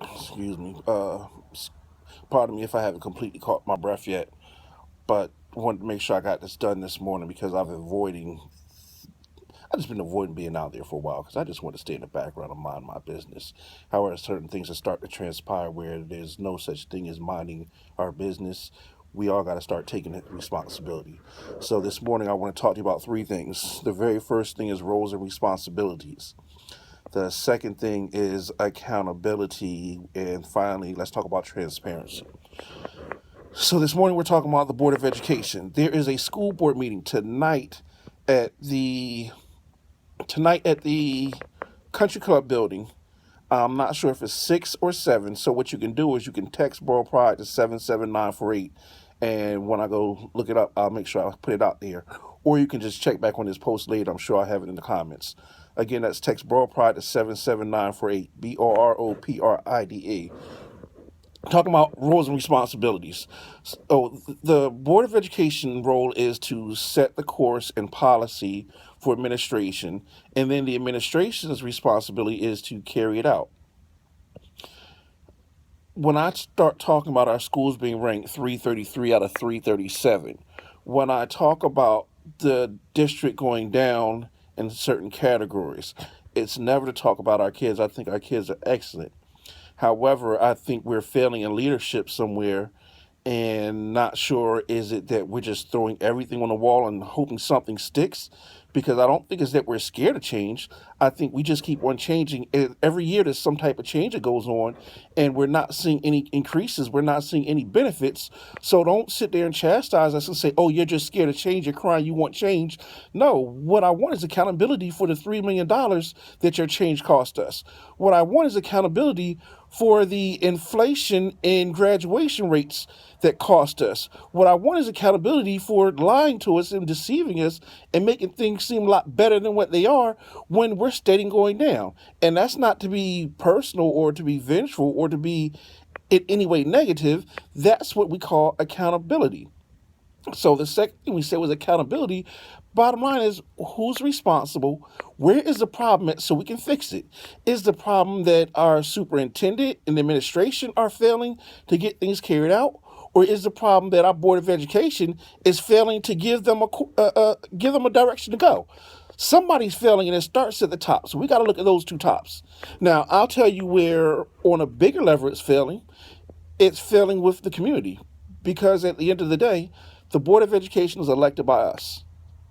Excuse me. Pardon me if I haven't completely caught my breath yet, but wanted to make sure I got this done this morning because I just been avoiding being out there for a while because I just want to stay in the background and mind my business. However, certain things are starting to transpire where there's no such thing as minding our business. We all got to start taking responsibility. So this morning I want to talk to you about three things. The very first thing is roles and responsibilities. The second thing is accountability. And finally, let's talk about transparency. So this morning we're talking about the Board of Education. There is a school board meeting at the tonight at the Country Club building. I'm not sure if it's 6 or 7. So what you can do is you can text Borough Pride to 77948, and when I go look it up, I'll make sure I put it out there. Or you can just check back on this post later. I'm sure I have it in the comments. Again, that's text Borough Pride to 77948. BOROPRIDE. Talking about roles and responsibilities. So the Board of Education role is to set the course and policy for administration, and then the administration's responsibility is to carry it out. When I start talking about our schools being ranked 333 out of 337, when I talk about the district going down in certain categories, it's never to talk about our kids. I think our kids are excellent. However, I think we're failing in leadership somewhere, and not sure is it that we're just throwing everything on the wall and hoping something sticks, because I don't think it's that we're scared of change. I think we just keep on changing. Every year there's some type of change that goes on, and we're not seeing any increases. We're not seeing any benefits. So don't sit there and chastise us and say, oh, you're just scared of change. You're crying you want change. No, what I want is accountability for the $3 million that your change cost us. What I want is accountability for the inflation in graduation rates that cost us. What I want is accountability for lying to us and deceiving us and making things seem a lot better than what they are when we're stating going down. And that's not to be personal or to be vengeful or to be in any way negative. That's what we call accountability. So the second thing we said was accountability. Bottom line is, who's responsible? Where is the problem at so we can fix it? Is the problem that our superintendent and administration are failing to get things carried out? Or is the problem that our Board of Education is failing to give them a direction to go? Somebody's failing, and it starts at the top. So we got to look at those two tops. Now, I'll tell you where, on a bigger level, it's failing. It's failing with the community, because at the end of the day, the Board of Education is elected by us.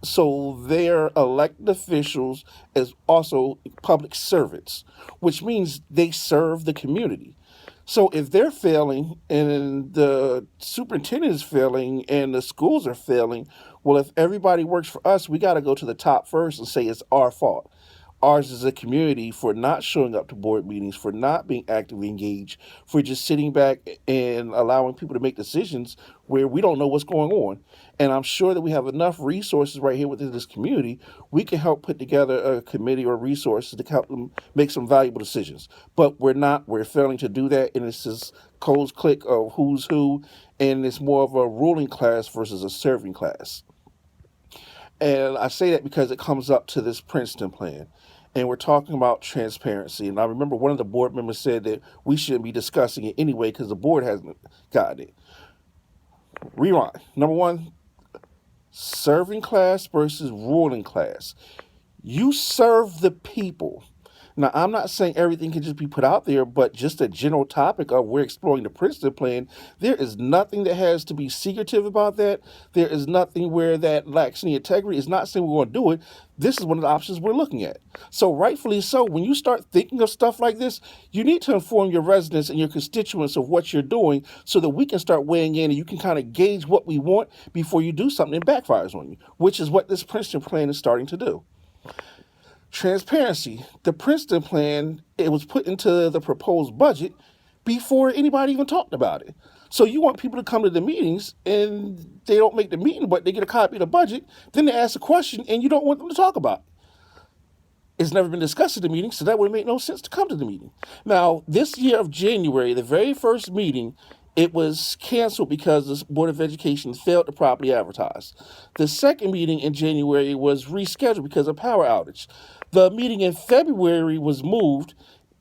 So they're elected officials as also public servants, which means they serve the community. So if they're failing and the superintendent is failing and the schools are failing, well, if everybody works for us, we got to go to the top first and say it's our fault. Ours is a community for not showing up to board meetings, for not being actively engaged, for just sitting back and allowing people to make decisions where we don't know what's going on. And I'm sure that we have enough resources right here within this community. We can help put together a committee or resources to help them make some valuable decisions. But we're not. We're failing to do that. And it's this cold click of who's who. And it's more of a ruling class versus a serving class. And I say that because it comes up to this Princeton plan. And we're talking about transparency. And I remember one of the board members said that we shouldn't be discussing it anyway because the board hasn't gotten it. Rewind. Number one, serving class versus ruling class. You serve the people. Now, I'm not saying everything can just be put out there, but just a general topic of we're exploring the Princeton plan, there is nothing that has to be secretive about that. There is nothing where that lacks any integrity. It's not saying we're going to do it. This is one of the options we're looking at. So rightfully so, when you start thinking of stuff like this, you need to inform your residents and your constituents of what you're doing so that we can start weighing in and you can kind of gauge what we want before you do something that backfires on you, which is what this Princeton plan is starting to do. Transparency. The Princeton plan, it was put into the proposed budget before anybody even talked about it. So you want people to come to the meetings and they don't make the meeting, but they get a copy of the budget. Then they ask a question and you don't want them to talk about it. It's never been discussed at the meeting, so that would make no sense to come to the meeting. Now, this year of January, the very first meeting, it was canceled because the Board of Education failed to properly advertise. The second meeting in January was rescheduled because of power outage. The meeting in February was moved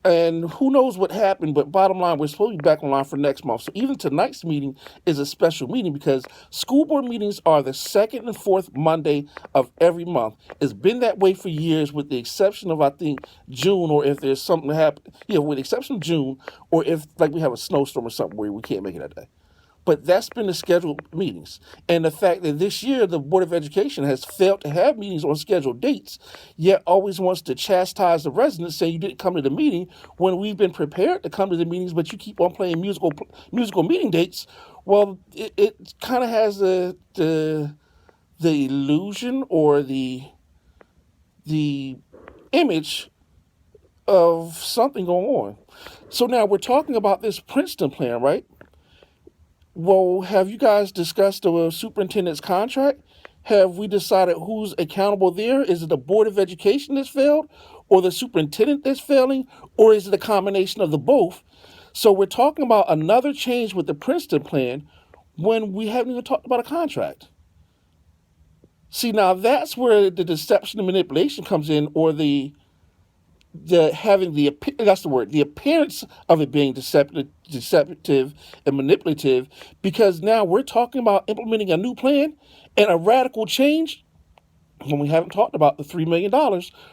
And who knows what happened, but bottom line, we're supposed to be back online for next month. So even tonight's meeting is a special meeting because school board meetings are the second and fourth Monday of every month. It's been that way for years, with the exception of, I think, June, or if there's something that happen, with the exception of June, or if like we have a snowstorm or something where we can't make it that day. But that's been the scheduled meetings. And the fact that this year the Board of Education has failed to have meetings on scheduled dates, yet always wants to chastise the residents, saying you didn't come to the meeting when we've been prepared to come to the meetings, but you keep on playing musical meeting dates. Well, it kind of has the illusion, or the image of something going on. So now we're talking about this Princeton plan, right? Well, have you guys discussed the superintendent's contract? Have we decided who's accountable there? Is it the Board of Education that's failed, or the superintendent that's failing, or is it a combination of the both? So we're talking about another change with the Princeton plan when we haven't even talked about a contract. See, now that's where the deception and manipulation comes in, or the having the that's the word, the appearance of it being deceptive and manipulative, because now we're talking about implementing a new plan and a radical change when we haven't talked about the $3 million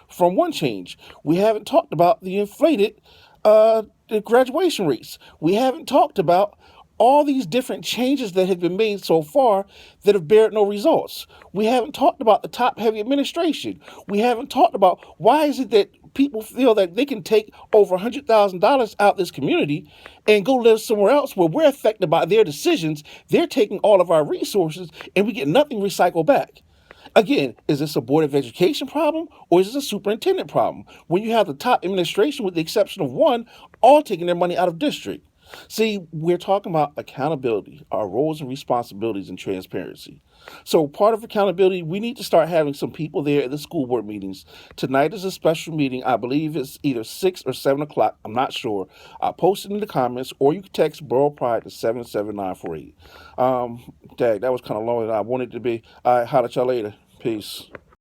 from one change. We haven't talked about the inflated the graduation rates. We haven't talked about all these different changes that have been made so far that have bared no results. We haven't talked about the top heavy administration. We haven't talked about why is it that people feel that they can take over $100,000 out of this community and go live somewhere else where we're affected by their decisions. They're taking all of our resources and we get nothing recycled back. Again, is this a Board of Education problem, or is this a superintendent problem? When you have the top administration, with the exception of one, all taking their money out of district. See, we're talking about accountability, our roles and responsibilities, and transparency. So, part of accountability, we need to start having some people there at the school board meetings. Tonight is a special meeting. I believe it's either 6 or 7 o'clock. I'm not sure. I'll post it in the comments, or you can text Borough Pride to 77948. Dag, that was kind of long as I wanted it to be. All right, holler at y'all later. Peace.